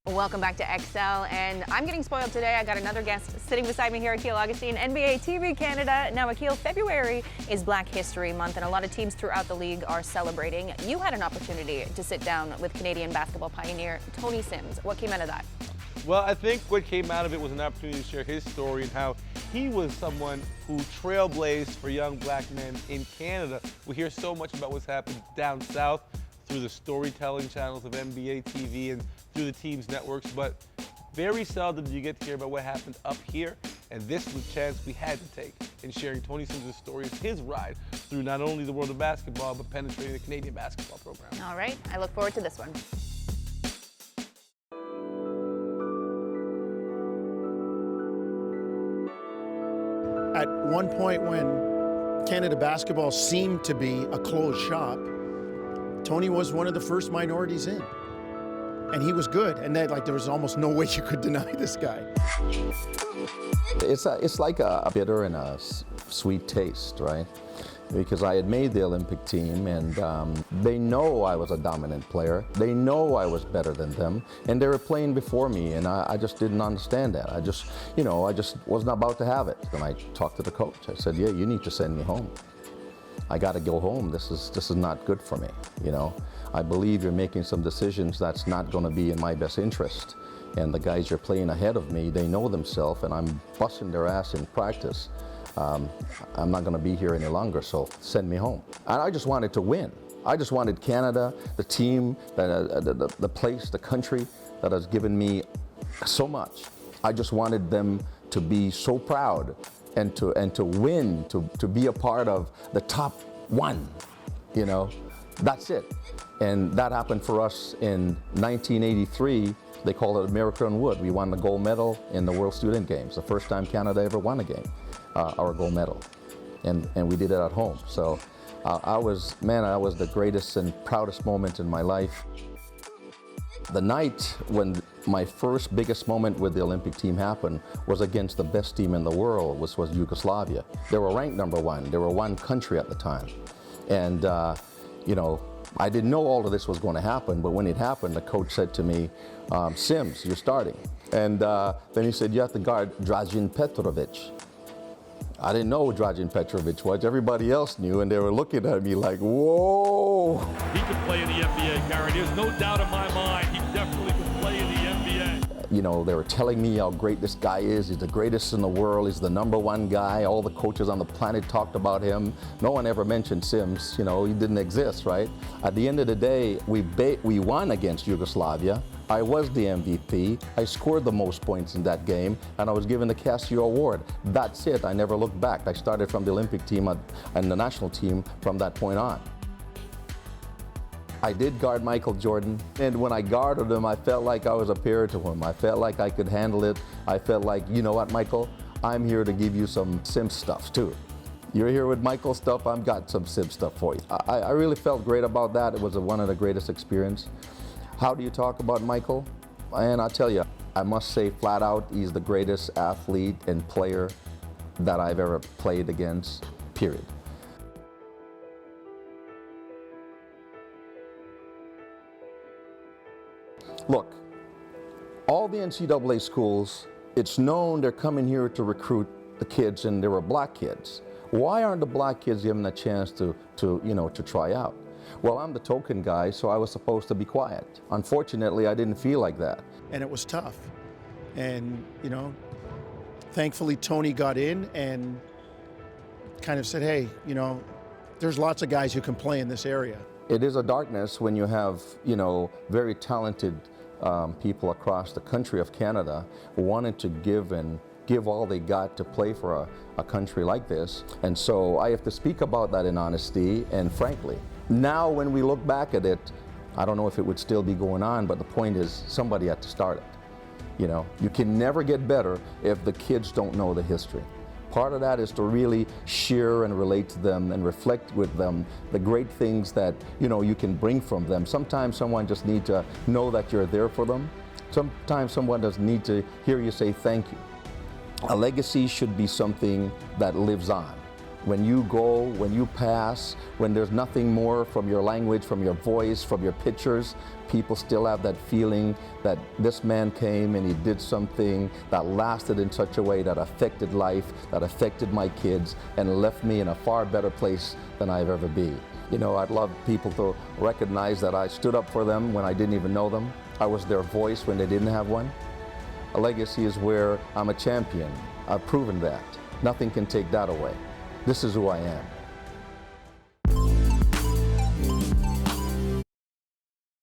Welcome back to XL, and I'm getting spoiled today. I got another guest sitting beside me here, Akil Augustine, NBA TV Canada. Now, Akil, February is Black History Month, and a lot of teams throughout the league are celebrating. You had an opportunity to sit down with Canadian basketball pioneer Tony Sims. What came out of that? Well, I think what came out of it was an opportunity to share his story and how he was someone who trailblazed for young black men in Canada. We hear so much about what's happened down south through the storytelling channels of NBA TV and through the team's networks, but very seldom do you get to hear about what happened up here, and this was a chance we had to take in sharing Tony Sims' story, his ride through not only the world of basketball, but penetrating the Canadian basketball program. All right, I look forward to this one. At one point when Canada basketball seemed to be a closed shop, Tony was one of the first minorities in. And he was good, and then, there was almost no way you could deny this guy. It's like a bitter and a sweet taste, right? Because I had made the Olympic team, and they know I was a dominant player. They know I was better than them, and they were playing before me, and I just didn't understand that. I just wasn't about to have it. And I talked to the coach. I said, "Yeah, you need to send me home. I got to go home. This is not good for me, I believe you're making some decisions that's not going to be in my best interest. And the guys you're playing ahead of me, they know themselves, and I'm busting their ass in practice. I'm not going to be here any longer, so send me home." And I just wanted to win. I just wanted Canada, the team, the place, the country that has given me so much. I just wanted them to be so proud and to win, to be a part of the top one, That's it. And that happened for us in 1983. They called it American Wood. We won the gold medal in the World Student Games, the first time Canada ever won a game, our gold medal. And we did it at home. So that was the greatest and proudest moment in my life. The night when my first biggest moment with the Olympic team happened was against the best team in the world, which was Yugoslavia. They were ranked number one. They were one country at the time. And, I didn't know all of this was going to happen, but when it happened, the coach said to me, "Sims, you're starting." And then he said, "You have to guard Dražen Petrovic." I didn't know who Dražen Petrovic was. Everybody else knew, and they were looking at me like, whoa. He could play in the NBA, Gary. There's no doubt in my mind he definitely could play in the NBA. They were telling me how great this guy is. He's the greatest in the world. He's the number one guy. All the coaches on the planet talked about him. No one ever mentioned Sims. He didn't exist, right? At the end of the day, we won against Yugoslavia. I was the MVP. I scored the most points in that game, and I was given the Casio Award. That's it. I never looked back. I started from the Olympic team and the national team from that point on. I did guard Michael Jordan, and when I guarded him, I felt like I was a peer to him. I felt like I could handle it. I felt like, you know what, Michael? I'm here to give you some Sim stuff, too. You're here with Michael stuff, I've got some Sim stuff for you. I really felt great about that. It was one of the greatest experiences. How do you talk about Michael? And I'll tell you, I must say flat out, he's the greatest athlete and player that I've ever played against, period. Look, all the NCAA schools, it's known they're coming here to recruit the kids, and there were black kids. Why aren't the black kids given a chance to try out? Well, I'm the token guy, so I was supposed to be quiet. Unfortunately, I didn't feel like that. And it was tough. And, thankfully Tony got in and kind of said, "Hey, there's lots of guys who can play in this area." It is a darkness when you have, very talented people across the country of Canada wanting to give all they got to play for a country like this. And so I have to speak about that in honesty and frankly. Now when we look back at it, I don't know if it would still be going on, but the point is somebody had to start it. You can never get better if the kids don't know the history. Part of that is to really share and relate to them and reflect with them the great things that you can bring from them. Sometimes someone just needs to know that you're there for them. Sometimes someone does need to hear you say thank you. A legacy should be something that lives on. When you go, when you pass, when there's nothing more from your language, from your voice, from your pictures, people still have that feeling that this man came and he did something that lasted in such a way that affected life, that affected my kids, and left me in a far better place than I've ever been. You know, I'd love people to recognize that I stood up for them when I didn't even know them. I was their voice when they didn't have one. A legacy is where I'm a champion. I've proven that. Nothing can take that away. This is who I am.